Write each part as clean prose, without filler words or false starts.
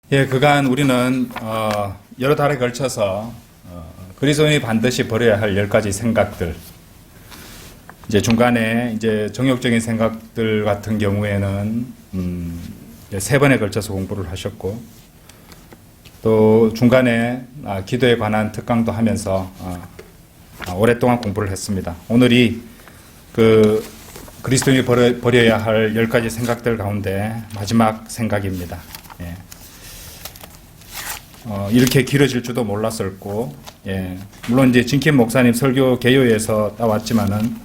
예, 그간 우리는 여러 달에 걸쳐서 그리스도인이 반드시 버려야 할 10가지 생각들, 이제 중간에 이제 정욕적인 생각들 같은 경우에는 3번에 걸쳐서 공부를 하셨고, 또 중간에 기도에 관한 특강도 하면서 오랫동안 공부를 했습니다. 오늘이 그 그리스도인이 버려야 할 10가지 생각들 가운데 마지막 생각입니다. 예. 이렇게 길어질 줄도 몰랐었고, 예. 물론 이제 진킴 목사님 설교 개요에서 따왔지만은,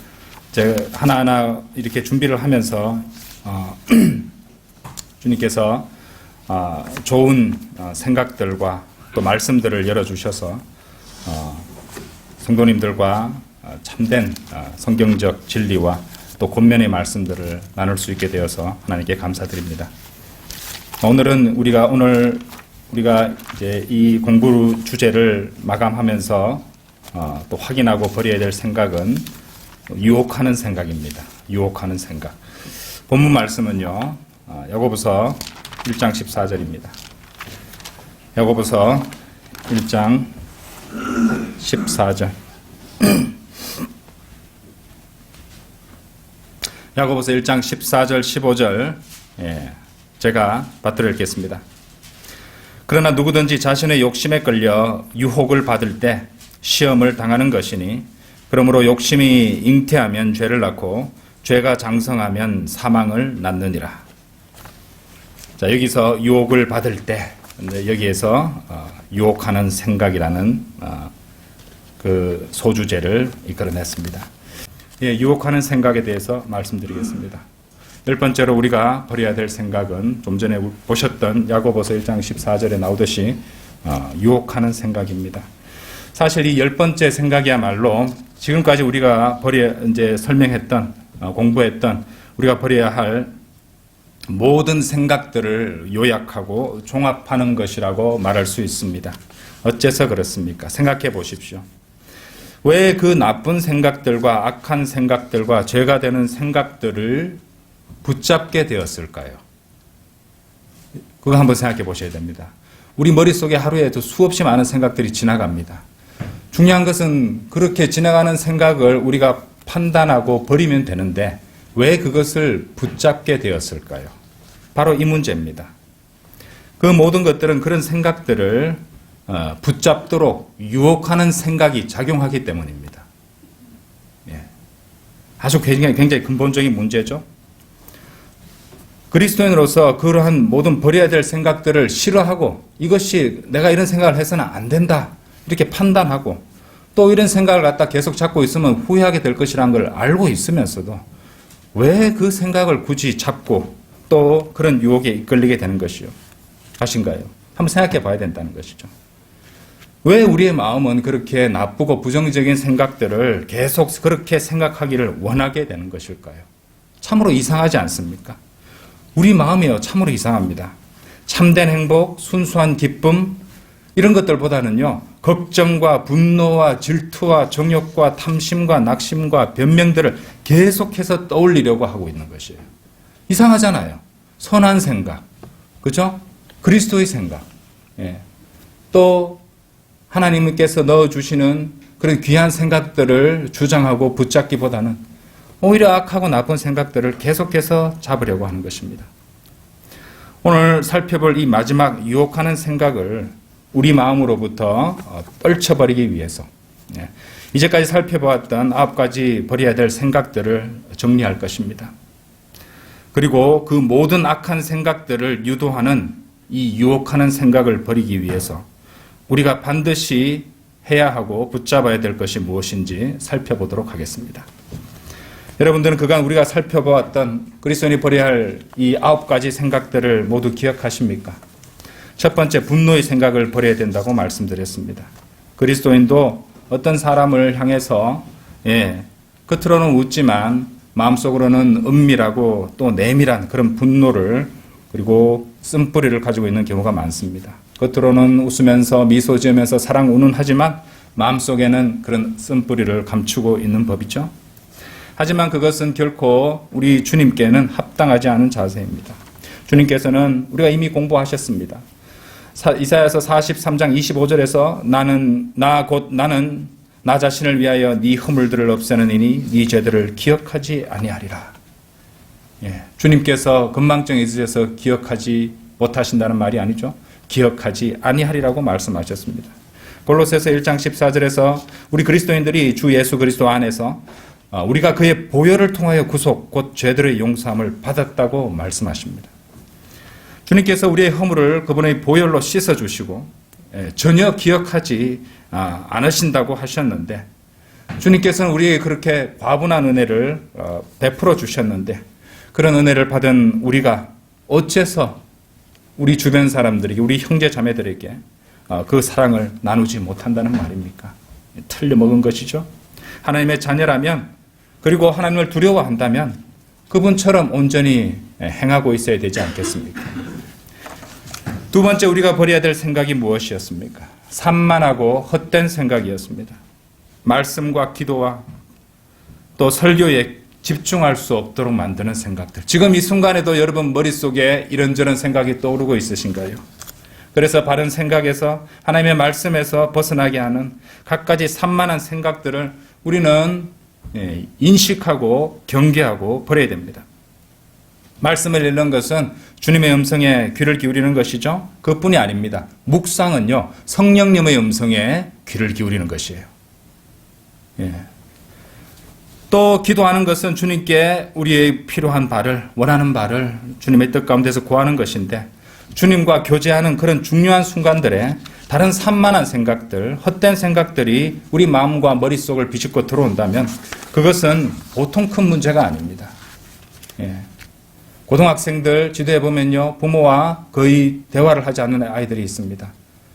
제가 하나하나 이렇게 준비를 하면서, 주님께서, 좋은 생각들과 또 말씀들을 열어주셔서, 성도님들과 참된 성경적 진리와 또 권면의 말씀들을 나눌 수 있게 되어서 하나님께 감사드립니다. 오늘은 우리가 이제 이 공부 주제를 마감하면서 또 확인하고 버려야 될 생각은 유혹하는 생각입니다. 유혹하는 생각. 본문 말씀은요, 야고보서 1장 14절입니다. 야고보서 1장 14절. 야고보서 1장 14절 15절 제가 받들어 읽겠습니다. 그러나 누구든지 자신의 욕심에 끌려 유혹을 받을 때 시험을 당하는 것이니, 그러므로 욕심이 잉태하면 죄를 낳고 죄가 장성하면 사망을 낳느니라. 자, 여기서 유혹을 받을 때, 여기에서 유혹하는 생각이라는 그 소주제를 이끌어냈습니다. 예, 유혹하는 생각에 대해서 말씀드리겠습니다. 10번째로 우리가 버려야 될 생각은 좀 전에 보셨던 야고보서 1장 14절에 나오듯이 유혹하는 생각입니다. 사실 이 10번째 생각이야말로 지금까지 우리가 이제 설명했던, 공부했던 우리가 버려야 할 모든 생각들을 요약하고 종합하는 것이라고 말할 수 있습니다. 어째서 그렇습니까? 생각해 보십시오. 왜 그 나쁜 생각들과 악한 생각들과 죄가 되는 생각들을 붙잡게 되었을까요? 그거 한번 생각해 보셔야 됩니다. 우리 머릿속에 하루에도 수없이 많은 생각들이 지나갑니다. 중요한 것은 그렇게 지나가는 생각을 우리가 판단하고 버리면 되는데 왜 그것을 붙잡게 되었을까요? 바로 이 문제입니다. 그 모든 것들은 그런 생각들을 붙잡도록 유혹하는 생각이 작용하기 때문입니다. 예. 아주 굉장히 근본적인 문제죠. 그리스도인으로서 그러한 모든 버려야 될 생각들을 싫어하고, 이것이 내가 이런 생각을 해서는 안 된다 이렇게 판단하고, 또 이런 생각을 갖다 계속 잡고 있으면 후회하게 될 것이라는 걸 알고 있으면서도 왜 그 생각을 굳이 잡고 또 그런 유혹에 이끌리게 되는 것인가요? 한번 생각해 봐야 된다는 것이죠. 왜 우리의 마음은 그렇게 나쁘고 부정적인 생각들을 계속 그렇게 생각하기를 원하게 되는 것일까요? 참으로 이상하지 않습니까? 우리 마음이요, 참으로 이상합니다. 참된 행복, 순수한 기쁨, 이런 것들보다는요, 걱정과 분노와 질투와 정욕과 탐심과 낙심과 변명들을 계속해서 떠올리려고 하고 있는 것이에요. 이상하잖아요. 선한 생각, 그죠? 그리스도의 생각, 예. 또 하나님께서 넣어주시는 그런 귀한 생각들을 주장하고 붙잡기보다는 오히려 악하고 나쁜 생각들을 계속해서 잡으려고 하는 것입니다. 오늘 살펴볼 이 마지막 유혹하는 생각을 우리 마음으로부터 떨쳐버리기 위해서 이제까지 살펴보았던 9가지 버려야 될 생각들을 정리할 것입니다. 그리고 그 모든 악한 생각들을 유도하는 이 유혹하는 생각을 버리기 위해서 우리가 반드시 해야 하고 붙잡아야 될 것이 무엇인지 살펴보도록 하겠습니다. 여러분들은 그간 우리가 살펴보았던 그리스도인이 버려야 할 이 9가지 생각들을 모두 기억하십니까? 첫 번째, 분노의 생각을 버려야 된다고 말씀드렸습니다. 그리스도인도 어떤 사람을 향해서 겉으로는 웃지만 마음속으로는 은밀하고 또 내밀한 그런 분노를, 그리고 쓴뿌리를 가지고 있는 경우가 많습니다. 겉으로는 웃으면서 미소 지으면서 사랑 운운하지만 마음속에는 그런 쓴뿌리를 감추고 있는 법이죠. 하지만 그것은 결코 우리 주님께는 합당하지 않은 자세입니다. 주님께서는 우리가 이미 공부하셨습니다. 이사야서 43장 25절에서 나는 나 자신을 위하여 네 허물들을 없애는 이니 네 죄들을 기억하지 아니하리라. 예, 주님께서 건망증에 있으셔서 기억하지 못하신다는 말이 아니죠. 기억하지 아니하리라고 말씀하셨습니다. 골로새서 1장 14절에서 우리 그리스도인들이 주 예수 그리스도 안에서 우리가 그의 보혈을 통하여 구속 곧 죄들의 용서함을 받았다고 말씀하십니다. 주님께서 우리의 허물을 그분의 보혈로 씻어주시고 전혀 기억하지 않으신다고 하셨는데, 주님께서는 우리에게 그렇게 과분한 은혜를 베풀어 주셨는데, 그런 은혜를 받은 우리가 어째서 우리 주변 사람들에게, 우리 형제 자매들에게 그 사랑을 나누지 못한다는 말입니까? 틀려먹은 것이죠. 하나님의 자녀라면, 그리고 하나님을 두려워한다면 그분처럼 온전히 행하고 있어야 되지 않겠습니까? 두 번째 우리가 버려야 될 생각이 무엇이었습니까? 산만하고 헛된 생각이었습니다. 말씀과 기도와 또 설교에 집중할 수 없도록 만드는 생각들. 지금 이 순간에도 여러분 머릿속에 이런저런 생각이 떠오르고 있으신가요? 그래서 바른 생각에서, 하나님의 말씀에서 벗어나게 하는 갖가지 산만한 생각들을 우리는 인식하고 경계하고 버려야 됩니다. 말씀을 읽는 것은 주님의 음성에 귀를 기울이는 것이죠. 그뿐이 아닙니다. 묵상은요, 성령님의 음성에 귀를 기울이는 것이에요. 예. 또 기도하는 것은 주님께 우리의 필요한 바를, 원하는 바를 주님의 뜻 가운데서 구하는 것인데, 주님과 교제하는 그런 중요한 순간들에 다른 산만한 생각들, 헛된 생각들이 우리 마음과 머릿속을 비집고 들어온다면 그것은 보통 큰 문제가 아닙니다. 예. 고등학생들 지도해 보면요, 부모와 거의 대화를 하지 않는 아이들이 있습니다.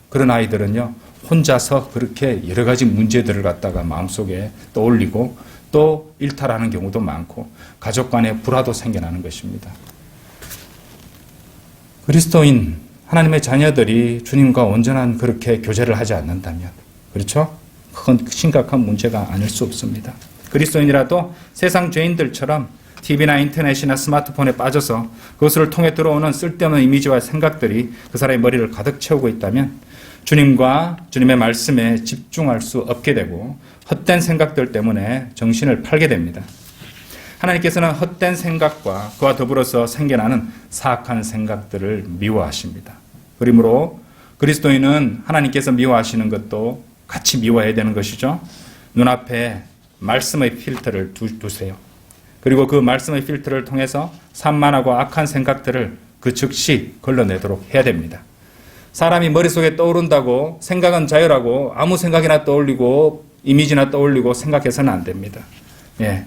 그런 아이들은요, 혼자서 그렇게 여러 가지 문제들을 갖다가 마음속에 떠올리고 또 일탈하는 경우도 많고 가족 간에 불화도 생겨나는 것입니다. 그리스도인 하나님의 자녀들이 주님과 온전한 그렇게 교제를 하지 않는다면, 그렇죠? 그건 심각한 문제가 아닐 수 없습니다. 그리스도인이라도 세상 죄인들처럼 TV나 인터넷이나 스마트폰에 빠져서 그것을 통해 들어오는 쓸데없는 이미지와 생각들이 그 사람의 머리를 가득 채우고 있다면 주님과 주님의 말씀에 집중할 수 없게 되고 헛된 생각들 때문에 정신을 팔게 됩니다. 하나님께서는 헛된 생각과 그와 더불어서 생겨나는 사악한 생각들을 미워하십니다. 그러므로 그리스도인은 하나님께서 미워하시는 것도 같이 미워해야 되는 것이죠. 눈앞에 말씀의 필터를 두세요. 그리고 그 말씀의 필터를 통해서 산만하고 악한 생각들을 그 즉시 걸러내도록 해야 됩니다. 사람이 머릿속에 떠오른다고 생각은 자유라고 아무 생각이나 떠올리고 이미지나 떠올리고 생각해서는 안 됩니다. 예,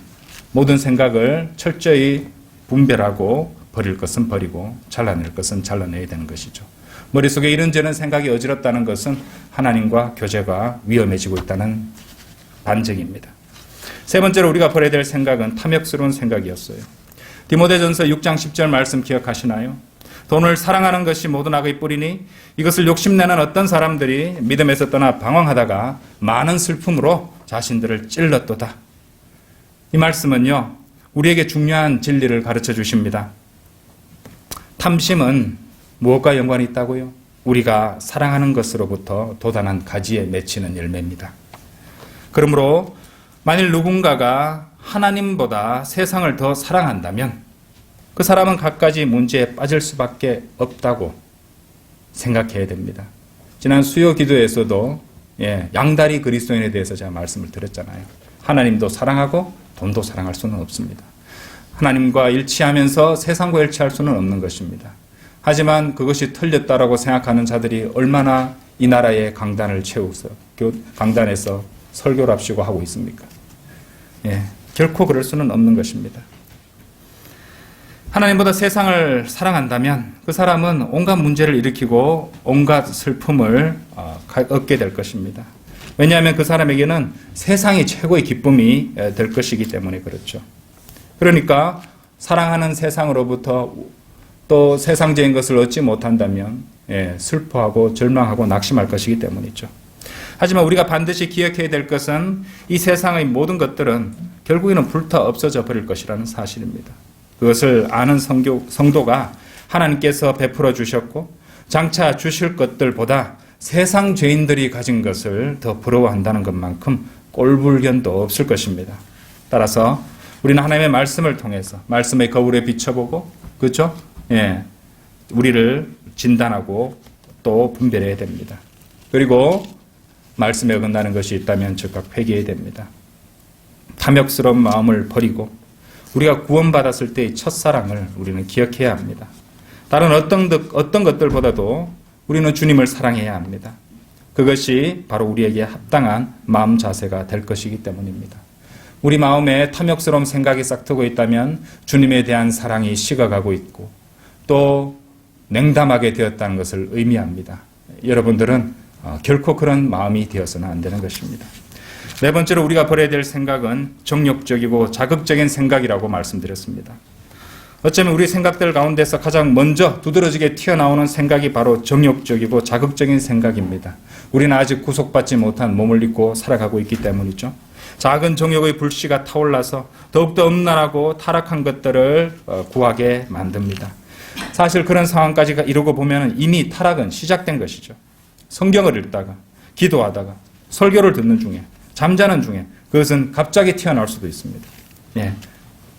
모든 생각을 철저히 분별하고 버릴 것은 버리고 잘라낼 것은 잘라내야 되는 것이죠. 머릿속에 이런저런 생각이 어지럽다는 것은 하나님과 교제가 위험해지고 있다는 반증입니다. 세 번째로 우리가 버려야 될 생각은 탐욕스러운 생각이었어요. 디모데전서 6장 10절 말씀 기억하시나요? 돈을 사랑하는 것이 모든 악의 뿌리니 이것을 욕심내는 어떤 사람들이 믿음에서 떠나 방황하다가 많은 슬픔으로 자신들을 찔렀도다. 이 말씀은요, 우리에게 중요한 진리를 가르쳐 주십니다. 탐심은 무엇과 연관이 있다고요? 우리가 사랑하는 것으로부터 도단한 가지에 맺히는 열매입니다. 그러므로 만일 누군가가 하나님보다 세상을 더 사랑한다면 그 사람은 갖가지 문제에 빠질 수밖에 없다고 생각해야 됩니다. 지난 수요 기도에서도 양다리 그리스도인에 대해서 제가 말씀을 드렸잖아요. 하나님도 사랑하고 돈도 사랑할 수는 없습니다. 하나님과 일치하면서 세상과 일치할 수는 없는 것입니다. 하지만 그것이 틀렸다라고 생각하는 자들이 얼마나 이 나라의 강단을 채우서 강단에서 설교를 합시고 하고 있습니까? 결코 그럴 수는 없는 것입니다. 하나님보다 세상을 사랑한다면 그 사람은 온갖 문제를 일으키고 온갖 슬픔을 얻게 될 것입니다. 왜냐하면 그 사람에게는 세상이 최고의 기쁨이 될 것이기 때문에 그렇죠. 그러니까 사랑하는 세상으로부터 또 세상적인 것을 얻지 못한다면 슬퍼하고 절망하고 낙심할 것이기 때문이죠. 하지만 우리가 반드시 기억해야 될 것은 이 세상의 모든 것들은 결국에는 불타 없어져 버릴 것이라는 사실입니다. 그것을 아는 성도가 하나님께서 베풀어 주셨고 장차 주실 것들보다 세상 죄인들이 가진 것을 더 부러워한다는 것만큼 꼴불견도 없을 것입니다. 따라서 우리는 하나님의 말씀을 통해서 말씀의 거울에 비춰보고, 그렇죠? 예, 우리를 진단하고 또 분별해야 됩니다. 그리고 말씀에 어긋나는 것이 있다면 즉각 회개해야 됩니다. 탐욕스러운 마음을 버리고 우리가 구원받았을 때의 첫사랑을 우리는 기억해야 합니다. 다른 어떤 것들보다도 우리는 주님을 사랑해야 합니다. 그것이 바로 우리에게 합당한 마음 자세가 될 것이기 때문입니다. 우리 마음에 탐욕스러운 생각이 싹트고 있다면 주님에 대한 사랑이 식어가고 있고 또 냉담하게 되었다는 것을 의미합니다. 여러분들은 결코 그런 마음이 되어서는 안 되는 것입니다. 네 번째로 우리가 버려야 될 생각은 정욕적이고 자극적인 생각이라고 말씀드렸습니다. 어쩌면 우리 생각들 가운데서 가장 먼저 두드러지게 튀어나오는 생각이 바로 정욕적이고 자극적인 생각입니다. 우리는 아직 구속받지 못한 몸을 입고 살아가고 있기 때문이죠. 작은 정욕의 불씨가 타올라서 더욱더 음란하고 타락한 것들을 구하게 만듭니다. 사실 그런 상황까지 이루고 보면 이미 타락은 시작된 것이죠. 성경을 읽다가, 기도하다가, 설교를 듣는 중에, 잠자는 중에 그것은 갑자기 튀어나올 수도 있습니다. 예,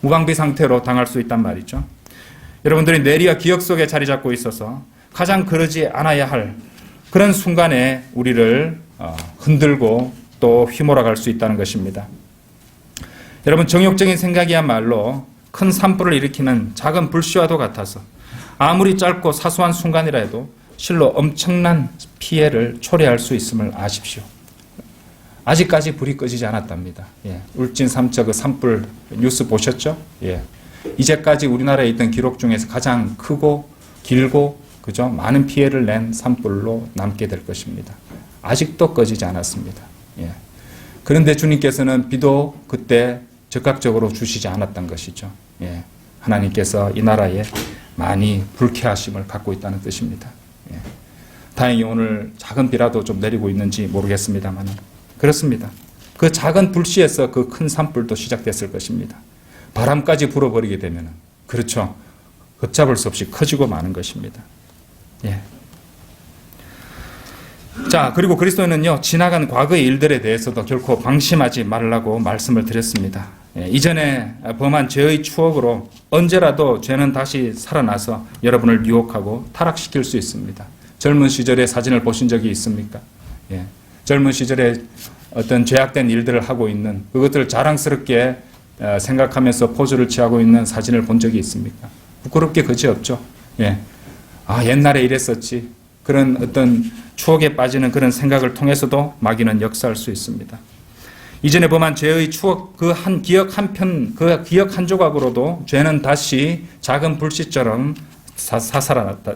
무방비 상태로 당할 수 있단 말이죠. 여러분들이 뇌리가 기억 속에 자리 잡고 있어서 가장 그러지 않아야 할 그런 순간에 우리를 흔들고 또 휘몰아갈 수 있다는 것입니다. 여러분, 정욕적인 생각이야말로 큰 산불을 일으키는 작은 불씨와도 같아서 아무리 짧고 사소한 순간이라 해도 실로 엄청난 피해를 초래할 수 있음을 아십시오. 아직까지 불이 꺼지지 않았답니다. 예, 울진 삼척 그 산불 뉴스 보셨죠? 예, 이제까지 우리나라에 있던 기록 중에서 가장 크고 길고 그죠? 많은 피해를 낸 산불로 남게 될 것입니다. 아직도 꺼지지 않았습니다. 예. 그런데 주님께서는 비도 그때 적극적으로 주시지 않았던 것이죠. 예. 하나님께서 이 나라에 많이 불쾌하심을 갖고 있다는 뜻입니다. 예. 다행히 오늘 작은 비라도 좀 내리고 있는지 모르겠습니다만 그렇습니다. 그 작은 불씨에서 그 큰 산불도 시작됐을 것입니다. 바람까지 불어버리게 되면 그렇죠. 걷잡을 수 없이 커지고 마는 것입니다. 예. 자, 그리고 그리스도인은요, 지나간 과거의 일들에 대해서도 결코 방심하지 말라고 말씀을 드렸습니다. 예, 이전에 범한 죄의 추억으로 언제라도 죄는 다시 살아나서 여러분을 유혹하고 타락시킬 수 있습니다. 젊은 시절의 사진을 보신 적이 있습니까? 예, 젊은 시절에 어떤 죄악된 일들을 하고 있는 그것들을 자랑스럽게 생각하면서 포즈를 취하고 있는 사진을 본 적이 있습니까? 부끄럽게 그지없죠. 예. 아, 옛날에 이랬었지. 그런 어떤 추억에 빠지는 그런 생각을 통해서도 마귀는 역사할 수 있습니다. 이전에 범한 죄의 추억 그 한 기억 그 기억 한 조각으로도 죄는 다시 작은 불씨처럼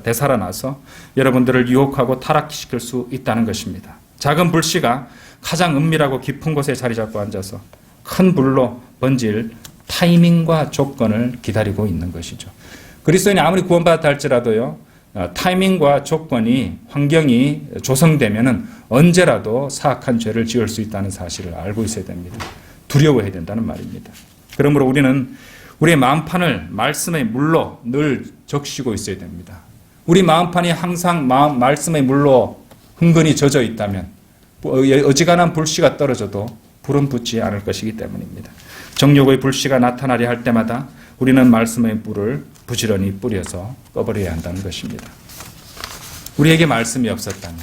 되살아나서 여러분들을 유혹하고 타락시킬 수 있다는 것입니다. 작은 불씨가 가장 은밀하고 깊은 곳에 자리 잡고 앉아서 큰 불로 번질 타이밍과 조건을 기다리고 있는 것이죠. 그리스도인이 아무리 구원받았다 할지라도요, 타이밍과 조건이, 환경이 조성되면은 언제라도 사악한 죄를 지을 수 있다는 사실을 알고 있어야 됩니다. 두려워해야 된다는 말입니다. 그러므로 우리는 우리의 마음판을 말씀의 물로 늘 적시고 있어야 됩니다. 우리 마음판이 항상 말씀의 물로 흥건히 젖어 있다면 어지간한 불씨가 떨어져도 불은 붙지 않을 것이기 때문입니다. 정욕의 불씨가 나타나려 할 때마다 우리는 말씀의 불을 부지런히 뿌려서 꺼버려야 한다는 것입니다. 우리에게 말씀이 없었다면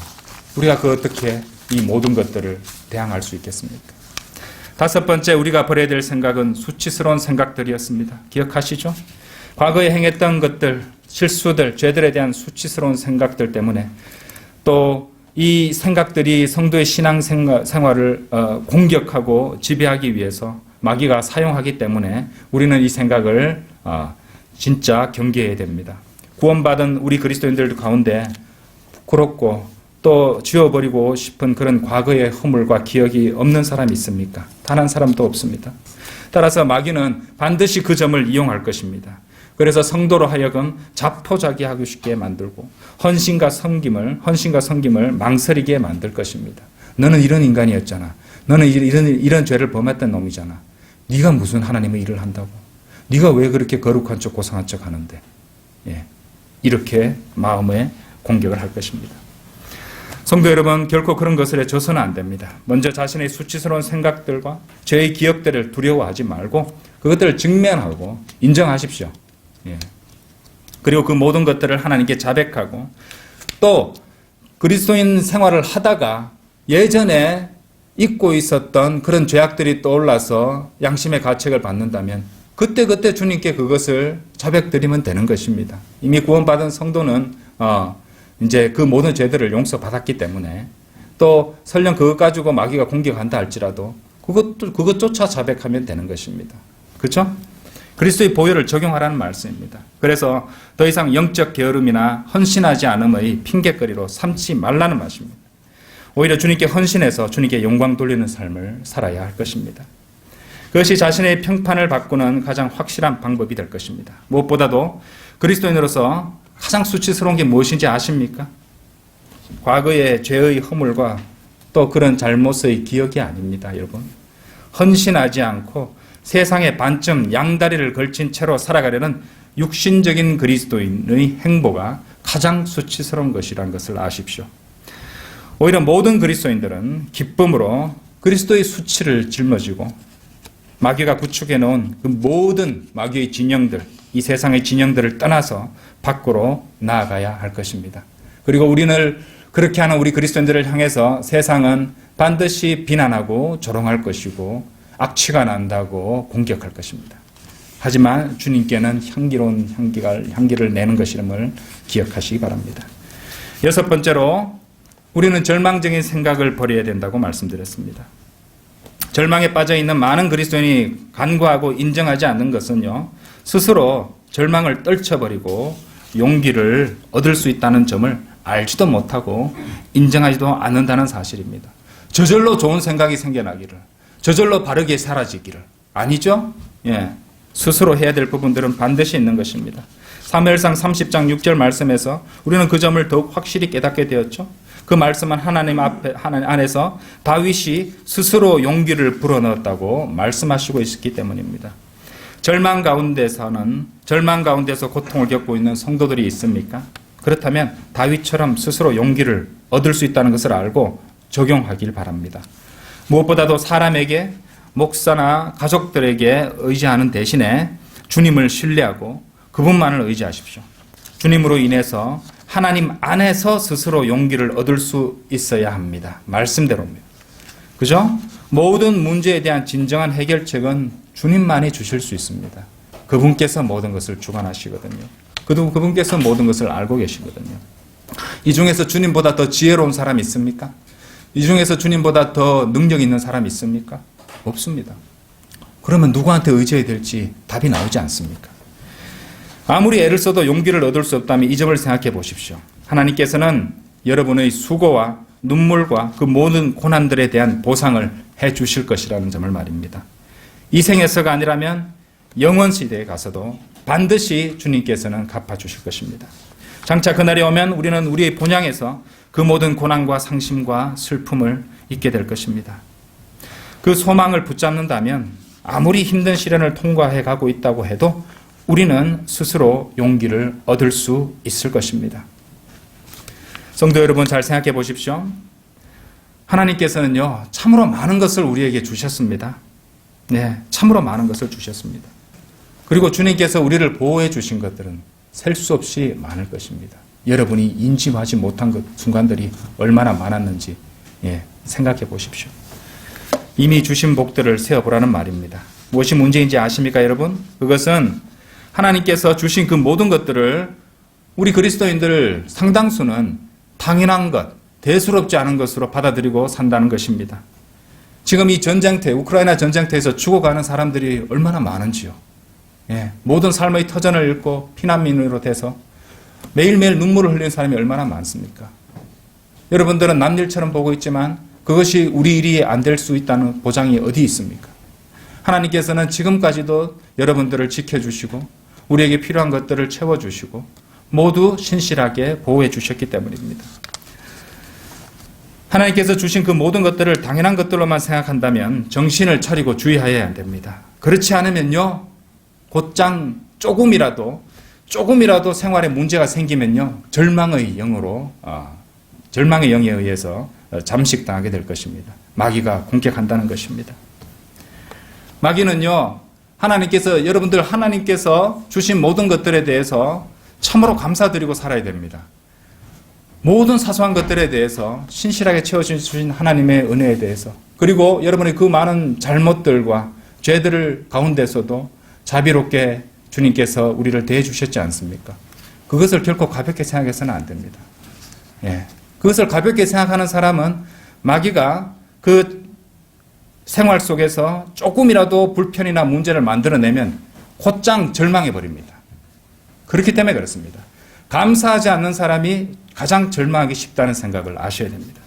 우리가 어떻게 이 모든 것들을 대항할 수 있겠습니까? 다섯 번째, 우리가 버려야 될 생각은 수치스러운 생각들이었습니다. 기억하시죠? 과거에 행했던 것들, 실수들, 죄들에 대한 수치스러운 생각들 때문에 또 이 생각들이 성도의 신앙생활을 공격하고 지배하기 위해서 마귀가 사용하기 때문에 우리는 이 생각을 진짜 경계해야 됩니다. 구원받은 우리 그리스도인들 가운데 부끄럽고 또 지워버리고 싶은 그런 과거의 허물과 기억이 없는 사람이 있습니까? 단 한 사람도 없습니다. 따라서 마귀는 반드시 그 점을 이용할 것입니다. 그래서 성도로 하여금 자포자기하고 싶게 만들고 헌신과 섬김을 망설이게 만들 것입니다. 너는 이런 인간이었잖아. 너는 이런 죄를 범했던 놈이잖아. 네가 무슨 하나님의 일을 한다고. 네가 왜 그렇게 거룩한 척 고상한 척 하는데. 예. 이렇게 마음에 공격을 할 것입니다. 성도 여러분, 결코 그런 것을 져서는 안 됩니다. 먼저 자신의 수치스러운 생각들과 죄의 기억들을 두려워하지 말고 그것들을 직면하고 인정하십시오. 예. 그리고 그 모든 것들을 하나님께 자백하고 또 그리스도인 생활을 하다가 예전에 잊고 있었던 그런 죄악들이 떠올라서 양심의 가책을 받는다면 그때 주님께 그것을 자백드리면 되는 것입니다. 이미 구원받은 성도는 이제 그 모든 죄들을 용서받았기 때문에 또 설령 그것 가지고 마귀가 공격한다 할지라도 그것조차 자백하면 되는 것입니다. 그렇죠? 그리스도의 보혈을 적용하라는 말씀입니다. 그래서 더 이상 영적 게으름이나 헌신하지 않음의 핑계거리로 삼지 말라는 말씀입니다. 오히려 주님께 헌신해서 주님께 영광 돌리는 삶을 살아야 할 것입니다. 그것이 자신의 평판을 바꾸는 가장 확실한 방법이 될 것입니다. 무엇보다도 그리스도인으로서 가장 수치스러운 게 무엇인지 아십니까? 과거의 죄의 허물과 또 그런 잘못의 기억이 아닙니다, 여러분. 헌신하지 않고 세상의 반쯤 양다리를 걸친 채로 살아가려는 육신적인 그리스도인의 행보가 가장 수치스러운 것이라는 것을 아십시오. 오히려 모든 그리스도인들은 기쁨으로 그리스도의 수치를 짊어지고 마귀가 구축해 놓은 그 모든 마귀의 진영들, 이 세상의 진영들을 떠나서 밖으로 나아가야 할 것입니다. 그리고 우리는 그렇게 하는 우리 그리스도인들을 향해서 세상은 반드시 비난하고 조롱할 것이고 악취가 난다고 공격할 것입니다. 하지만 주님께는 향기로운 향기를 내는 것임을 기억하시기 바랍니다. 여섯 번째로 우리는 절망적인 생각을 버려야 된다고 말씀드렸습니다. 절망에 빠져 있는 많은 그리스도인이 간과하고 인정하지 않는 것은요, 스스로 절망을 떨쳐버리고 용기를 얻을 수 있다는 점을 알지도 못하고 인정하지도 않는다는 사실입니다. 저절로 좋은 생각이 생겨나기를, 저절로 바르게 사라지기를. 아니죠? 예. 스스로 해야 될 부분들은 반드시 있는 것입니다. 사무엘상 30장 6절 말씀에서 우리는 그 점을 더욱 확실히 깨닫게 되었죠. 그 말씀은 하나님 안에서 다윗이 스스로 용기를 불어넣었다고 말씀하시고 있었기 때문입니다. 절망 가운데서 고통을 겪고 있는 성도들이 있습니까? 그렇다면 다윗처럼 스스로 용기를 얻을 수 있다는 것을 알고 적용하길 바랍니다. 무엇보다도 사람에게, 목사나 가족들에게 의지하는 대신에 주님을 신뢰하고 그분만을 의지하십시오. 주님으로 인해서 하나님 안에서 스스로 용기를 얻을 수 있어야 합니다. 말씀대로입니다. 그죠? 모든 문제에 대한 진정한 해결책은 주님만이 주실 수 있습니다. 그분께서 모든 것을 주관하시거든요. 그분께서 모든 것을 알고 계시거든요. 이 중에서 주님보다 더 지혜로운 사람이 있습니까? 이 중에서 주님보다 더 능력 있는 사람이 있습니까? 없습니다. 그러면 누구한테 의지해야 될지 답이 나오지 않습니까? 아무리 애를 써도 용기를 얻을 수 없다면 이 점을 생각해 보십시오. 하나님께서는 여러분의 수고와 눈물과 그 모든 고난들에 대한 보상을 해 주실 것이라는 점을 말입니다. 이 생에서가 아니라면 영원 시대에 가서도 반드시 주님께서는 갚아주실 것입니다. 장차 그날이 오면 우리는 우리의 본향에서 그 모든 고난과 상심과 슬픔을 잊게 될 것입니다. 그 소망을 붙잡는다면 아무리 힘든 시련을 통과해 가고 있다고 해도 우리는 스스로 용기를 얻을 수 있을 것입니다. 성도 여러분, 잘 생각해 보십시오. 하나님께서는요, 참으로 많은 것을 우리에게 주셨습니다. 네, 참으로 많은 것을 주셨습니다. 그리고 주님께서 우리를 보호해 주신 것들은 셀 수 없이 많을 것입니다. 여러분이 인지하지 못한 순간들이 얼마나 많았는지 생각해 보십시오. 이미 주신 복들을 세어보라는 말입니다. 무엇이 문제인지 아십니까, 여러분? 그것은 하나님께서 주신 그 모든 것들을 우리 그리스도인들 상당수는 당연한 것, 대수롭지 않은 것으로 받아들이고 산다는 것입니다. 지금 이 전쟁터, 우크라이나 전쟁터에서 죽어가는 사람들이 얼마나 많은지요. 모든 삶의 터전을 잃고 피난민으로 돼서 매일매일 눈물을 흘리는 사람이 얼마나 많습니까? 여러분들은 남일처럼 보고 있지만 그것이 우리 일이 안 될 수 있다는 보장이 어디 있습니까? 하나님께서는 지금까지도 여러분들을 지켜주시고 우리에게 필요한 것들을 채워주시고 모두 신실하게 보호해 주셨기 때문입니다. 하나님께서 주신 그 모든 것들을 당연한 것들로만 생각한다면 정신을 차리고 주의하여야 됩니다. 그렇지 않으면요, 곧장 조금이라도 조금이라도 생활에 문제가 생기면요, 절망의 영에 의해서 잠식당하게 될 것입니다. 마귀가 공격한다는 것입니다. 마귀는요, 여러분들 하나님께서 주신 모든 것들에 대해서 참으로 감사드리고 살아야 됩니다. 모든 사소한 것들에 대해서 신실하게 채워주신 하나님의 은혜에 대해서, 그리고 여러분의 그 많은 잘못들과 죄들 가운데서도 자비롭게 주님께서 우리를 대해 주셨지 않습니까? 그것을 결코 가볍게 생각해서는 안 됩니다. 예. 그것을 가볍게 생각하는 사람은 마귀가 그 생활 속에서 조금이라도 불편이나 문제를 만들어내면 곧장 절망해 버립니다. 그렇기 때문에 그렇습니다. 감사하지 않는 사람이 가장 절망하기 쉽다는 생각을 아셔야 됩니다.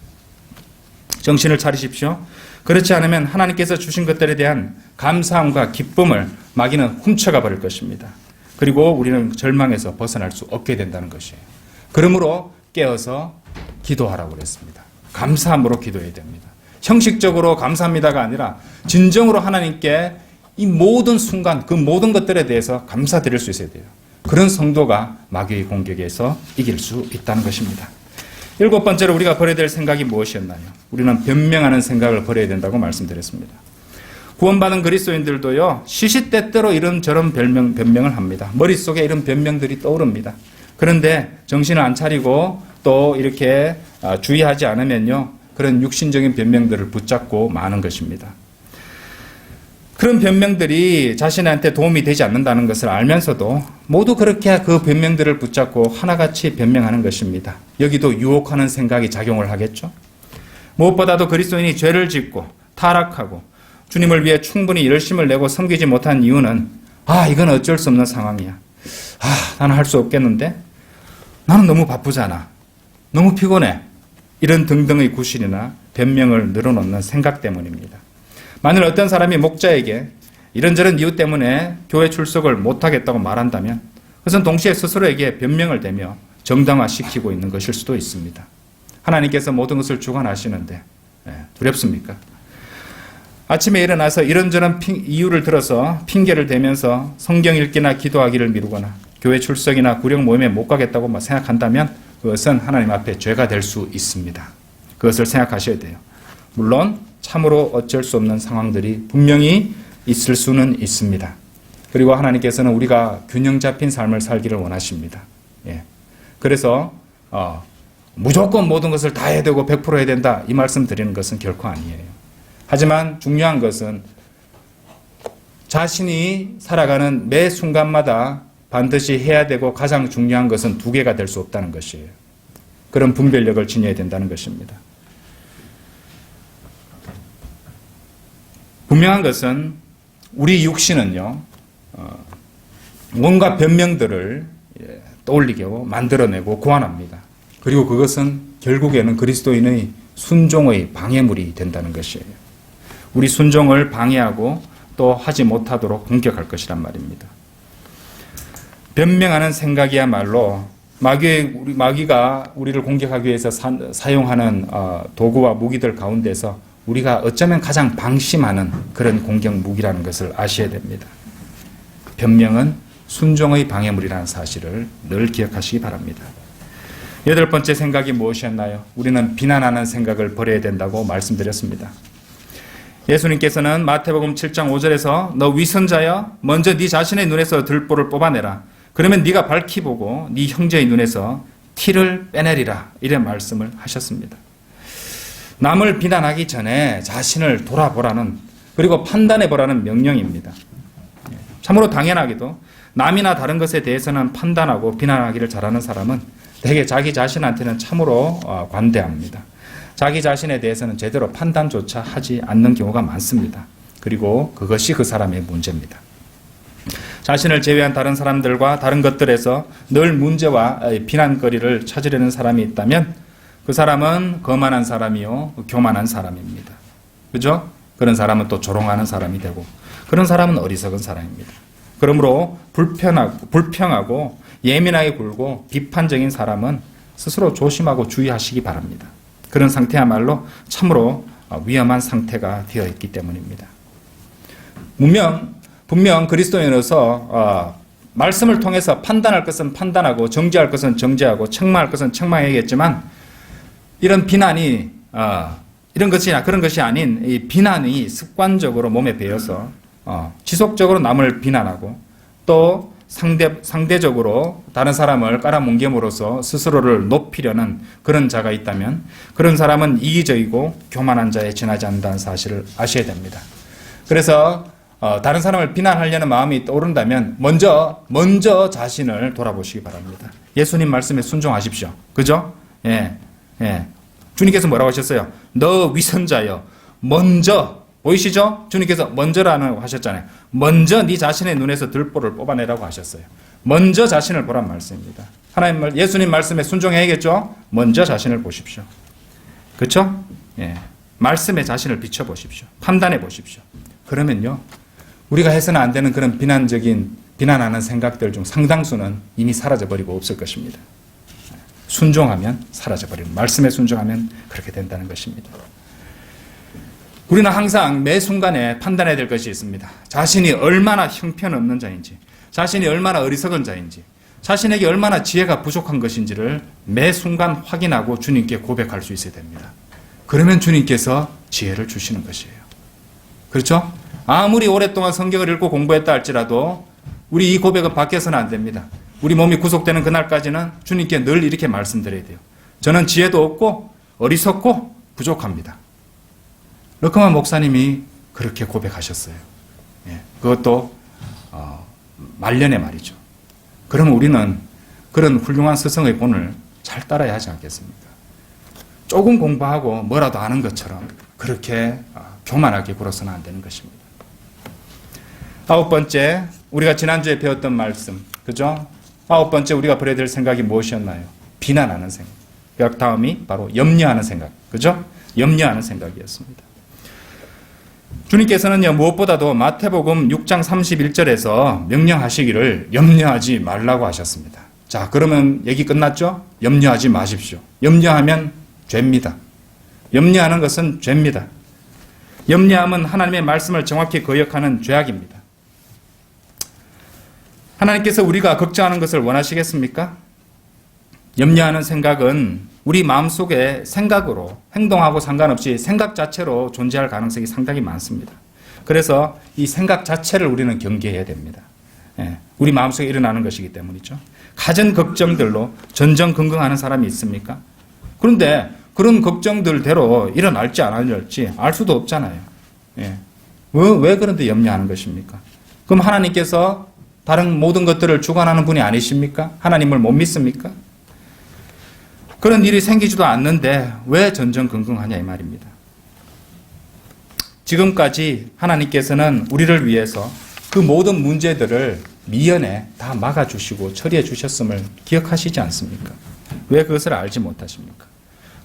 정신을 차리십시오. 그렇지 않으면 하나님께서 주신 것들에 대한 감사함과 기쁨을 마귀는 훔쳐가 버릴 것입니다. 그리고 우리는 절망에서 벗어날 수 없게 된다는 것이에요. 그러므로 깨어서 기도하라고 그랬습니다. 감사함으로 기도해야 됩니다. 형식적으로 감사합니다가 아니라 진정으로 하나님께 이 모든 순간, 그 모든 것들에 대해서 감사드릴 수 있어야 돼요. 그런 성도가 마귀의 공격에서 이길 수 있다는 것입니다. 7번째로 우리가 버려야 될 생각이 무엇이었나요? 우리는 변명하는 생각을 버려야 된다고 말씀드렸습니다. 구원받은 그리스도인들도요, 시시때때로 이런저런 변명을 합니다. 머릿속에 이런 변명들이 떠오릅니다. 그런데 정신을 안 차리고 또 이렇게 주의하지 않으면요, 그런 육신적인 변명들을 붙잡고 마는 것입니다. 그런 변명들이 자신한테 도움이 되지 않는다는 것을 알면서도 모두 그렇게 그 변명들을 붙잡고 하나같이 변명하는 것입니다. 여기도 유혹하는 생각이 작용을 하겠죠. 무엇보다도 그리스도인이 죄를 짓고 타락하고 주님을 위해 충분히 열심을 내고 섬기지 못한 이유는 이건 어쩔 수 없는 상황이야. 나는 할 수 없겠는데? 나는 너무 바쁘잖아. 너무 피곤해. 이런 등등의 구실이나 변명을 늘어놓는 생각 때문입니다. 만일 어떤 사람이 목자에게 이런저런 이유 때문에 교회 출석을 못하겠다고 말한다면 그것은 동시에 스스로에게 변명을 대며 정당화시키고 있는 것일 수도 있습니다. 하나님께서 모든 것을 주관하시는데 두렵습니까? 아침에 일어나서 이런저런 이유를 들어서 핑계를 대면서 성경 읽기나 기도하기를 미루거나 교회 출석이나 구령 모임에 못 가겠다고 생각한다면 그것은 하나님 앞에 죄가 될 수 있습니다. 그것을 생각하셔야 돼요. 물론 참으로 어쩔 수 없는 상황들이 분명히 있을 수는 있습니다. 그리고 하나님께서는 우리가 균형 잡힌 삶을 살기를 원하십니다. 그래서 무조건 모든 것을 다 해야 되고 100% 해야 된다, 이 말씀 드리는 것은 결코 아니에요. 하지만 중요한 것은 자신이 살아가는 매 순간마다 반드시 해야 되고 가장 중요한 것은 두 개가 될 수 없다는 것이에요. 그런 분별력을 지녀야 된다는 것입니다. 분명한 것은 우리 육신은요, 뭔가 변명들을 떠올리게 하고 만들어내고 고안합니다. 그리고 그것은 결국에는 그리스도인의 순종의 방해물이 된다는 것이에요. 우리 순종을 방해하고 또 하지 못하도록 공격할 것이란 말입니다. 변명하는 생각이야말로 마귀가 우리를 공격하기 위해서 사용하는 도구와 무기들 가운데서 우리가 어쩌면 가장 방심하는 그런 공격 무기라는 것을 아셔야 됩니다. 변명은 순종의 방해물이라는 사실을 늘 기억하시기 바랍니다. 8번째 생각이 무엇이었나요? 우리는 비난하는 생각을 버려야 된다고 말씀드렸습니다. 예수님께서는 마태복음 7장 5절에서 너 위선자여, 먼저 네 자신의 눈에서 들보를 뽑아내라. 그러면 네가 밝히 보고 네 형제의 눈에서 티를 빼내리라. 이런 말씀을 하셨습니다. 남을 비난하기 전에 자신을 돌아보라는, 그리고 판단해보라는 명령입니다. 참으로 당연하게도 남이나 다른 것에 대해서는 판단하고 비난하기를 잘하는 사람은 대개 자기 자신한테는 참으로 관대합니다. 자기 자신에 대해서는 제대로 판단조차 하지 않는 경우가 많습니다. 그리고 그것이 그 사람의 문제입니다. 자신을 제외한 다른 사람들과 다른 것들에서 늘 문제와 비난거리를 찾으려는 사람이 있다면 그 사람은 거만한 사람이요, 교만한 사람입니다. 그죠? 그런 사람은 또 조롱하는 사람이 되고, 그런 사람은 어리석은 사람입니다. 그러므로 불평하고 예민하게 굴고 비판적인 사람은 스스로 조심하고 주의하시기 바랍니다. 그런 상태야말로 참으로 위험한 상태가 되어 있기 때문입니다. 분명 그리스도인으로서 말씀을 통해서 판단할 것은 판단하고 정죄할 것은 정죄하고 책망할 것은 책망해야겠지만 이런 비난이 이런 것이나 그런 것이 아닌 이 비난이 습관적으로 몸에 배어서 지속적으로 남을 비난하고 또 상대적으로 다른 사람을 깔아뭉개므로써 스스로를 높이려는 그런 자가 있다면 그런 사람은 이기적이고 교만한 자에 지나지 않는다는 사실을 아셔야 됩니다. 그래서 다른 사람을 비난하려는 마음이 떠오른다면 먼저 자신을 돌아보시기 바랍니다. 예수님 말씀에 순종하십시오. 그죠? 예. 주님께서 뭐라고 하셨어요? 너 위선자여 먼저, 보이시죠? 주님께서 먼저라고 하셨잖아요. 먼저 네 자신의 눈에서 들보를 뽑아내라고 하셨어요. 먼저 자신을 보란 말씀입니다. 예수님 말씀에 순종해야겠죠? 먼저 자신을 보십시오. 그렇죠? 예. 말씀에 자신을 비춰보십시오. 판단해 보십시오. 그러면요, 우리가 해서는 안 되는 그런 비난하는 생각들 중 상당수는 이미 사라져버리고 없을 것입니다. 순종하면 사라져버리고 말씀에 순종하면 그렇게 된다는 것입니다. 우리는 항상 매 순간에 판단해야 될 것이 있습니다. 자신이 얼마나 형편없는 자인지, 자신이 얼마나 어리석은 자인지, 자신에게 얼마나 지혜가 부족한 것인지를 매 순간 확인하고 주님께 고백할 수 있어야 됩니다. 그러면 주님께서 지혜를 주시는 것이에요. 그렇죠? 아무리 오랫동안 성경을 읽고 공부했다 할지라도 우리 이 고백은 바뀌어서는 안 됩니다. 우리 몸이 구속되는 그날까지는 주님께 늘 이렇게 말씀드려야 돼요. 저는 지혜도 없고 어리석고 부족합니다. 르크만 목사님이 그렇게 고백하셨어요. 예, 그것도 말년의 말이죠. 그러면 우리는 그런 훌륭한 스승의 본을 잘 따라야 하지 않겠습니까? 조금 공부하고 뭐라도 아는 것처럼 그렇게 교만하게 굴어서는 안 되는 것입니다. 9번째, 우리가 지난주에 배웠던 말씀, 그죠? 9번째 우리가 버려야 될 생각이 무엇이었나요? 비난하는 생각. 그 다음이 바로 염려하는 생각, 그죠? 염려하는 생각이었습니다. 주님께서는요, 무엇보다도 마태복음 6장 31절에서 명령하시기를 염려하지 말라고 하셨습니다. 자, 그러면 얘기 끝났죠? 염려하지 마십시오. 염려하면 죄입니다. 염려하는 것은 죄입니다. 염려함은 하나님의 말씀을 정확히 거역하는 죄악입니다. 하나님께서 우리가 걱정하는 것을 원하시겠습니까? 염려하는 생각은 우리 마음속에 생각으로 행동하고 상관없이 생각 자체로 존재할 가능성이 상당히 많습니다. 그래서 이 생각 자체를 우리는 경계해야 됩니다. 우리 마음속에 일어나는 것이기 때문이죠. 가진 걱정들로 전전긍긍하는 사람이 있습니까? 그런데 그런 걱정들대로 일어날지 안 일어날지 알 수도 없잖아요. 왜 그런데 염려하는 것입니까? 그럼 하나님께서 다른 모든 것들을 주관하는 분이 아니십니까? 하나님을 못 믿습니까? 그런 일이 생기지도 않는데 왜 전전긍긍하냐 이 말입니다. 지금까지 하나님께서는 우리를 위해서 그 모든 문제들을 미연에 다 막아주시고 처리해 주셨음을 기억하시지 않습니까? 왜 그것을 알지 못하십니까?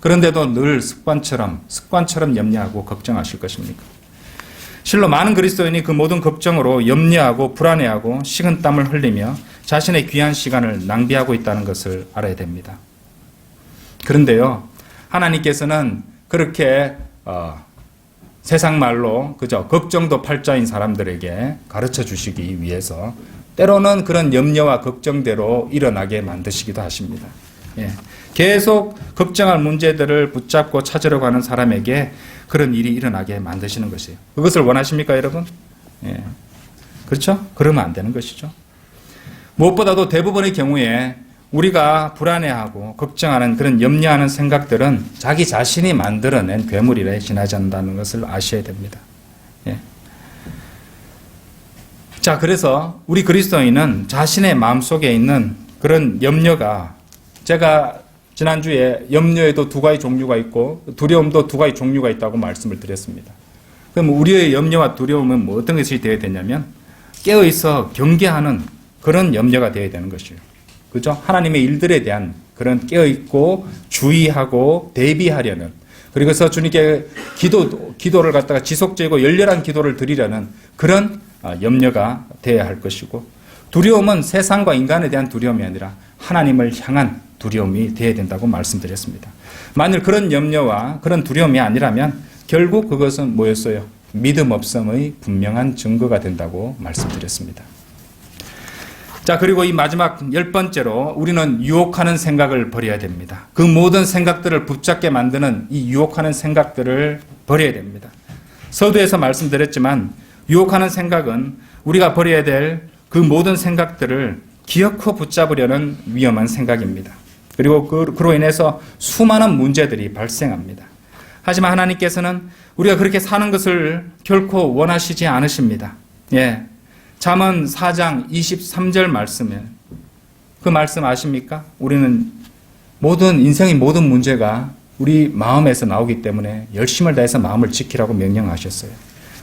그런데도 늘 습관처럼 염려하고 걱정하실 것입니까? 실로 많은 그리스도인이 그 모든 걱정으로 염려하고 불안해하고 식은땀을 흘리며 자신의 귀한 시간을 낭비하고 있다는 것을 알아야 됩니다. 그런데요, 하나님께서는 그렇게 세상 말로 그저 걱정도 팔자인 사람들에게 가르쳐 주시기 위해서 때로는 그런 염려와 걱정대로 일어나게 만드시기도 하십니다. 계속 걱정할 문제들을 붙잡고 찾으려고 하는 사람에게 그런 일이 일어나게 만드시는 것이에요. 그것을 원하십니까, 여러분? 그렇죠? 그러면 안 되는 것이죠. 무엇보다도 대부분의 경우에 우리가 불안해하고 걱정하는 그런 염려하는 생각들은 자기 자신이 만들어낸 괴물이래 지나지 않는다는 것을 아셔야 됩니다. 자, 그래서 우리 그리스도인은 자신의 마음속에 있는 그런 염려가, 제가 지난주에 염려에도 두 가지 종류가 있고 두려움도 두 가지 종류가 있다고 말씀을 드렸습니다. 그럼 우리의 염려와 두려움은 뭐 어떤 것이 되어야 되냐면 깨어있어 경계하는 그런 염려가 되어야 되는 것이에요. 그죠? 하나님의 일들에 대한 그런 깨어있고 주의하고 대비하려는, 그리고서 주님께 기도를 갖다가 지속적이고 열렬한 기도를 드리려는 그런 염려가 되어야 할 것이고, 두려움은 세상과 인간에 대한 두려움이 아니라 하나님을 향한 두려움이 되어야 된다고 말씀드렸습니다. 만일 그런 염려와 그런 두려움이 아니라면 결국 그것은 뭐였어요? 믿음 없음의 분명한 증거가 된다고 말씀드렸습니다. 자, 그리고 이 마지막 10번째로 우리는 유혹하는 생각을 버려야 됩니다. 그 모든 생각들을 붙잡게 만드는 이 유혹하는 생각들을 버려야 됩니다. 서두에서 말씀드렸지만 유혹하는 생각은 우리가 버려야 될 그 모든 생각들을 기어코 붙잡으려는 위험한 생각입니다. 그리고 그로 인해서 수많은 문제들이 발생합니다. 하지만 하나님께서는 우리가 그렇게 사는 것을 결코 원하시지 않으십니다. 예. 잠언 4장 23절 말씀에 그 말씀 아십니까? 우리는 인생의 모든 문제가 우리 마음에서 나오기 때문에 열심을 다해서 마음을 지키라고 명령하셨어요.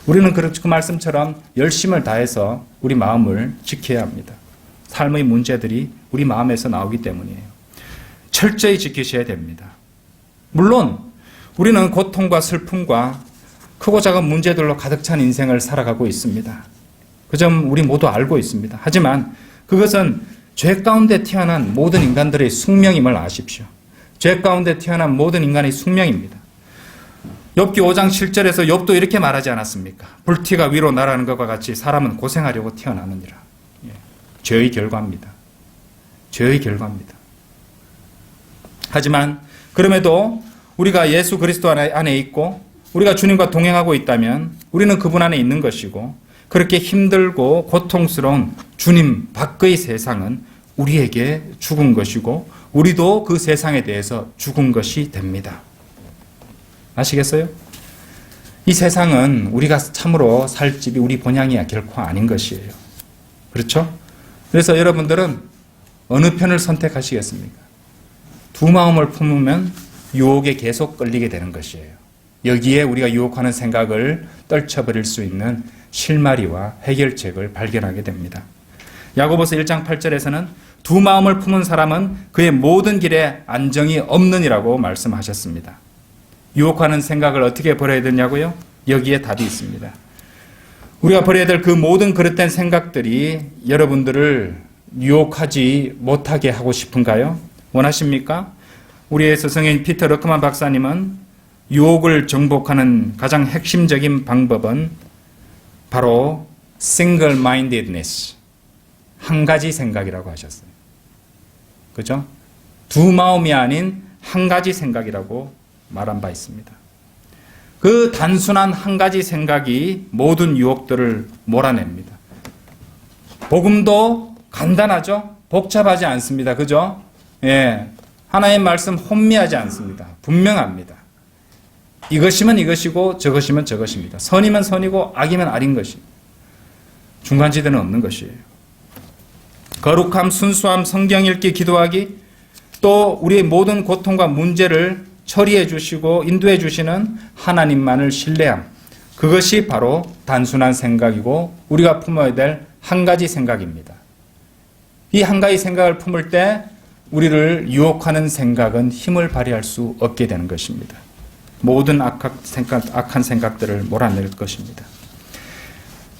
우리는 그 말씀처럼 열심을 다해서 우리 마음을 지켜야 합니다. 삶의 문제들이 우리 마음에서 나오기 때문이에요. 철저히 지키셔야 됩니다. 물론 우리는 고통과 슬픔과 크고 작은 문제들로 가득 찬 인생을 살아가고 있습니다. 그 점 우리 모두 알고 있습니다. 하지만 그것은 죄 가운데 태어난 모든 인간들의 숙명임을 아십시오. 죄 가운데 태어난 모든 인간의 숙명입니다. 욥기 5장 7절에서 욥도 이렇게 말하지 않았습니까? 불티가 위로 날아가는 것과 같이 사람은 고생하려고 태어나느니라. 예. 죄의 결과입니다. 죄의 결과입니다. 하지만 그럼에도 우리가 예수 그리스도 안에 있고 우리가 주님과 동행하고 있다면 우리는 그분 안에 있는 것이고 그렇게 힘들고 고통스러운 주님 밖의 세상은 우리에게 죽은 것이고 우리도 그 세상에 대해서 죽은 것이 됩니다. 아시겠어요? 이 세상은 우리가 참으로 살 집이 우리 본향이 결코 아닌 것이에요. 그렇죠? 그래서 여러분들은 어느 편을 선택하시겠습니까? 두 마음을 품으면 유혹에 계속 끌리게 되는 것이에요. 여기에 우리가 유혹하는 생각을 떨쳐버릴 수 있는 실마리와 해결책을 발견하게 됩니다. 야고보서 1장 8절에서는 두 마음을 품은 사람은 그의 모든 길에 안정이 없느니라고 말씀하셨습니다. 유혹하는 생각을 어떻게 버려야 되냐고요? 여기에 답이 있습니다. 우리가 버려야 될 그 모든 그릇된 생각들이 여러분들을 유혹하지 못하게 하고 싶은가요? 원하십니까? 우리의 스승인 피터 러크만 박사님은 유혹을 정복하는 가장 핵심적인 방법은 바로 single-mindedness, 한 가지 생각이라고 하셨어요. 그죠? 두 마음이 아닌 한 가지 생각이라고 말한 바 있습니다. 그 단순한 한 가지 생각이 모든 유혹들을 몰아냅니다. 복음도 간단하죠? 복잡하지 않습니다. 그죠? 예. 하나님 말씀 혼미하지 않습니다. 분명합니다. 이것이면 이것이고 저것이면 저것입니다. 선이면 선이고 악이면 악인 것입니다. 중간지대는 없는 것이에요. 거룩함, 순수함, 성경 읽기, 기도하기, 또 우리의 모든 고통과 문제를 처리해 주시고 인도해 주시는 하나님만을 신뢰함. 그것이 바로 단순한 생각이고 우리가 품어야 될 한 가지 생각입니다. 이 한 가지 생각을 품을 때 우리를 유혹하는 생각은 힘을 발휘할 수 없게 되는 것입니다. 모든 악한 생각들을 몰아낼 것입니다.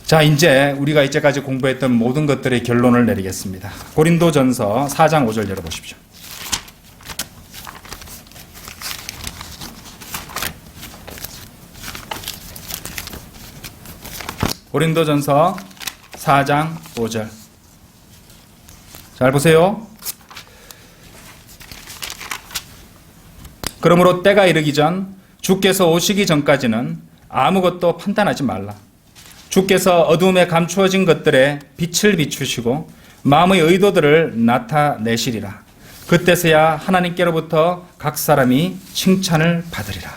자, 이제 우리가 이제까지 공부했던 모든 것들의 결론을 내리겠습니다. 고린도전서 4장 5절 열어보십시오. 고린도전서 4장 5절. 잘 보세요. 그러므로 때가 이르기 전 주께서 오시기 전까지는 아무것도 판단하지 말라. 주께서 어두움에 감추어진 것들에 빛을 비추시고 마음의 의도들을 나타내시리라. 그때서야 하나님께로부터 각 사람이 칭찬을 받으리라.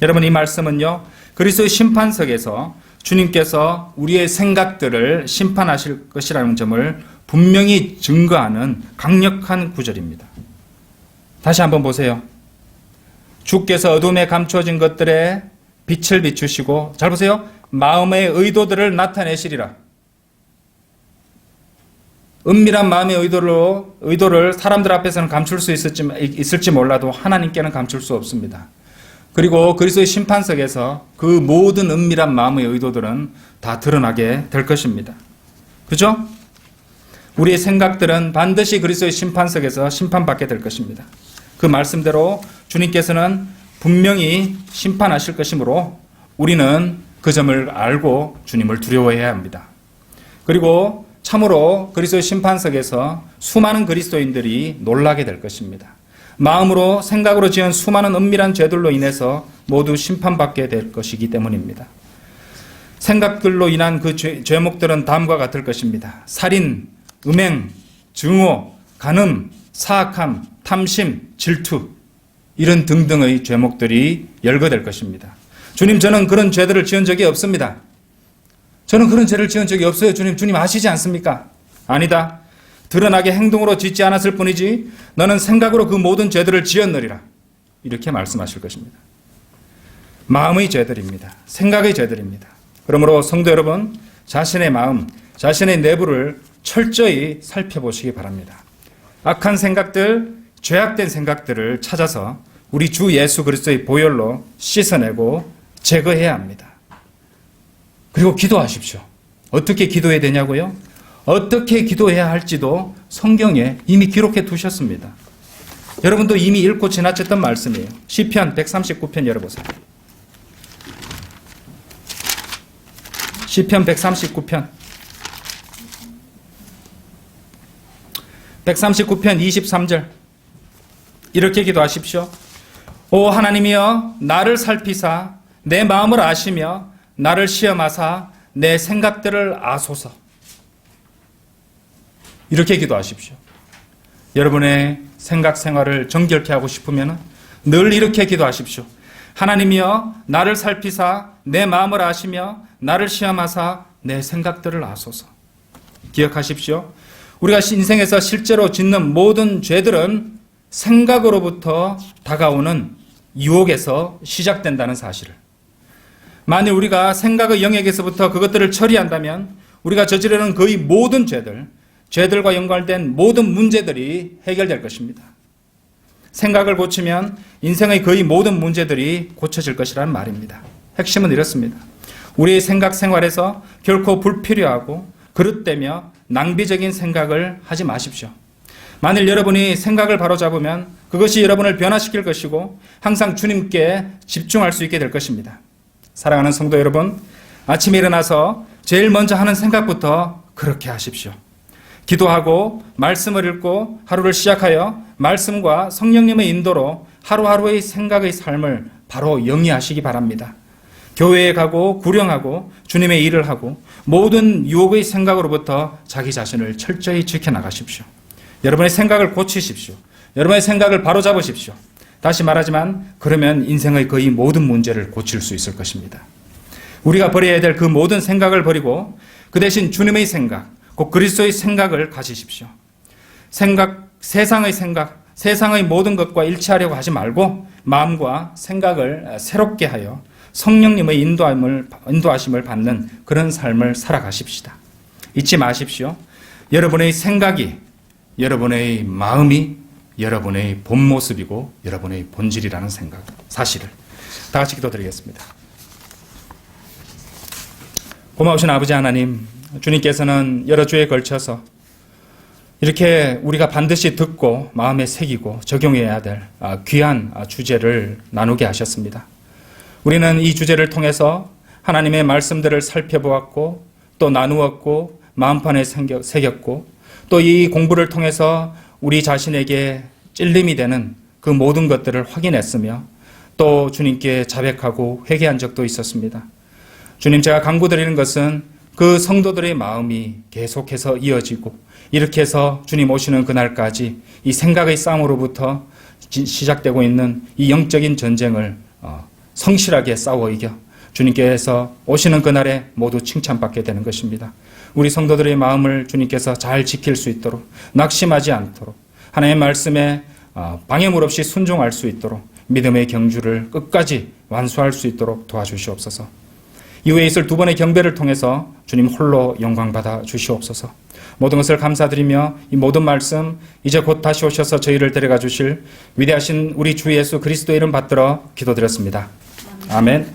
여러분, 이 말씀은요, 그리스도의 심판석에서 주님께서 우리의 생각들을 심판하실 것이라는 점을 분명히 증거하는 강력한 구절입니다. 다시 한번 보세요. 주께서 어둠에 감추어진 것들에 빛을 비추시고, 잘 보세요. 마음의 의도들을 나타내시리라. 은밀한 마음의 의도를 사람들 앞에서는 감출 수 있을지 몰라도 하나님께는 감출 수 없습니다. 그리고 그리스도의 심판석에서 그 모든 은밀한 마음의 의도들은 다 드러나게 될 것입니다. 그죠? 우리의 생각들은 반드시 그리스도의 심판석에서 심판받게 될 것입니다. 그 말씀대로 주님께서는 분명히 심판하실 것이므로 우리는 그 점을 알고 주님을 두려워해야 합니다. 그리고 참으로 그리스도의 심판석에서 수많은 그리스도인들이 놀라게 될 것입니다. 마음으로 생각으로 지은 수많은 은밀한 죄들로 인해서 모두 심판받게 될 것이기 때문입니다. 생각들로 인한 그 죄목들은 다음과 같을 것입니다. 살인, 음행, 증오, 간음, 사악함, 탐심, 질투, 이런 등등의 죄목들이 열거될 것입니다. 주님, 저는 그런 죄들을 지은 적이 없습니다. 저는 그런 죄를 지은 적이 없어요. 주님 아시지 않습니까? 아니다. 드러나게 행동으로 짓지 않았을 뿐이지 너는 생각으로 그 모든 죄들을 지었느리라. 이렇게 말씀하실 것입니다. 마음의 죄들입니다. 생각의 죄들입니다. 그러므로 성도 여러분, 자신의 마음, 자신의 내부를 철저히 살펴보시기 바랍니다. 악한 생각들, 죄악된 생각들을 찾아서 우리 주 예수 그리스도의 보혈로 씻어내고 제거해야 합니다. 그리고 기도하십시오. 어떻게 기도해야 되냐고요? 어떻게 기도해야 할지도 성경에 이미 기록해 두셨습니다. 여러분도 이미 읽고 지나쳤던 말씀이에요. 시편 139편 열어보세요. 시편 139편 23절 이렇게 기도하십시오. 오 하나님이여, 나를 살피사 내 마음을 아시며 나를 시험하사 내 생각들을 아소서. 이렇게 기도하십시오. 여러분의 생각 생활을 정결케 하고 싶으면 늘 이렇게 기도하십시오. 하나님이여, 나를 살피사 내 마음을 아시며 나를 시험하사 내 생각들을 아소서. 기억하십시오. 우리가 인생에서 실제로 짓는 모든 죄들은 생각으로부터 다가오는 유혹에서 시작된다는 사실을. 만일 우리가 생각의 영역에서부터 그것들을 처리한다면 우리가 저지르는 거의 모든 죄들과 연관된 모든 문제들이 해결될 것입니다. 생각을 고치면 인생의 거의 모든 문제들이 고쳐질 것이라는 말입니다. 핵심은 이렇습니다. 우리의 생각 생활에서 결코 불필요하고 그릇되며 낭비적인 생각을 하지 마십시오. 만일 여러분이 생각을 바로잡으면 그것이 여러분을 변화시킬 것이고 항상 주님께 집중할 수 있게 될 것입니다. 사랑하는 성도 여러분, 아침에 일어나서 제일 먼저 하는 생각부터 그렇게 하십시오. 기도하고 말씀을 읽고 하루를 시작하여 말씀과 성령님의 인도로 하루하루의 생각의 삶을 바로 영위하시기 바랍니다. 교회에 가고 구령하고 주님의 일을 하고 모든 유혹의 생각으로부터 자기 자신을 철저히 지켜나가십시오. 여러분의 생각을 고치십시오. 여러분의 생각을 바로잡으십시오. 다시 말하지만 그러면 인생의 거의 모든 문제를 고칠 수 있을 것입니다. 우리가 버려야 될 그 모든 생각을 버리고 그 대신 주님의 생각, 곧 그리스도의 생각을 가지십시오. 세상의 생각, 세상의 모든 것과 일치하려고 하지 말고 마음과 생각을 새롭게 하여 성령님의 인도하심을 받는 그런 삶을 살아가십시다. 잊지 마십시오. 여러분의 생각이, 여러분의 마음이 여러분의 본 모습이고 여러분의 본질이라는 사실을. 다 같이 기도드리겠습니다. 고마우신 아버지 하나님, 주님께서는 여러 주에 걸쳐서 이렇게 우리가 반드시 듣고 마음에 새기고 적용해야 될 귀한 주제를 나누게 하셨습니다. 우리는 이 주제를 통해서 하나님의 말씀들을 살펴보았고 또 나누었고 마음판에 새겼고 또 이 공부를 통해서 우리 자신에게 찔림이 되는 그 모든 것들을 확인했으며 또 주님께 자백하고 회개한 적도 있었습니다. 주님, 제가 간구드리는 것은 그 성도들의 마음이 계속해서 이어지고 이렇게 해서 주님 오시는 그날까지 이 생각의 싸움으로부터 시작되고 있는 이 영적인 전쟁을 성실하게 싸워 이겨 주님께서 오시는 그날에 모두 칭찬받게 되는 것입니다. 우리 성도들의 마음을 주님께서 잘 지킬 수 있도록, 낙심하지 않도록, 하나님의 말씀에 방해물 없이 순종할 수 있도록 믿음의 경주를 끝까지 완수할 수 있도록 도와주시옵소서. 이후에 있을 두 번의 경배를 통해서 주님 홀로 영광받아 주시옵소서. 모든 것을 감사드리며 이 모든 말씀 이제 곧 다시 오셔서 저희를 데려가 주실 위대하신 우리 주 예수 그리스도의 이름 받들어 기도드렸습니다. 아멘.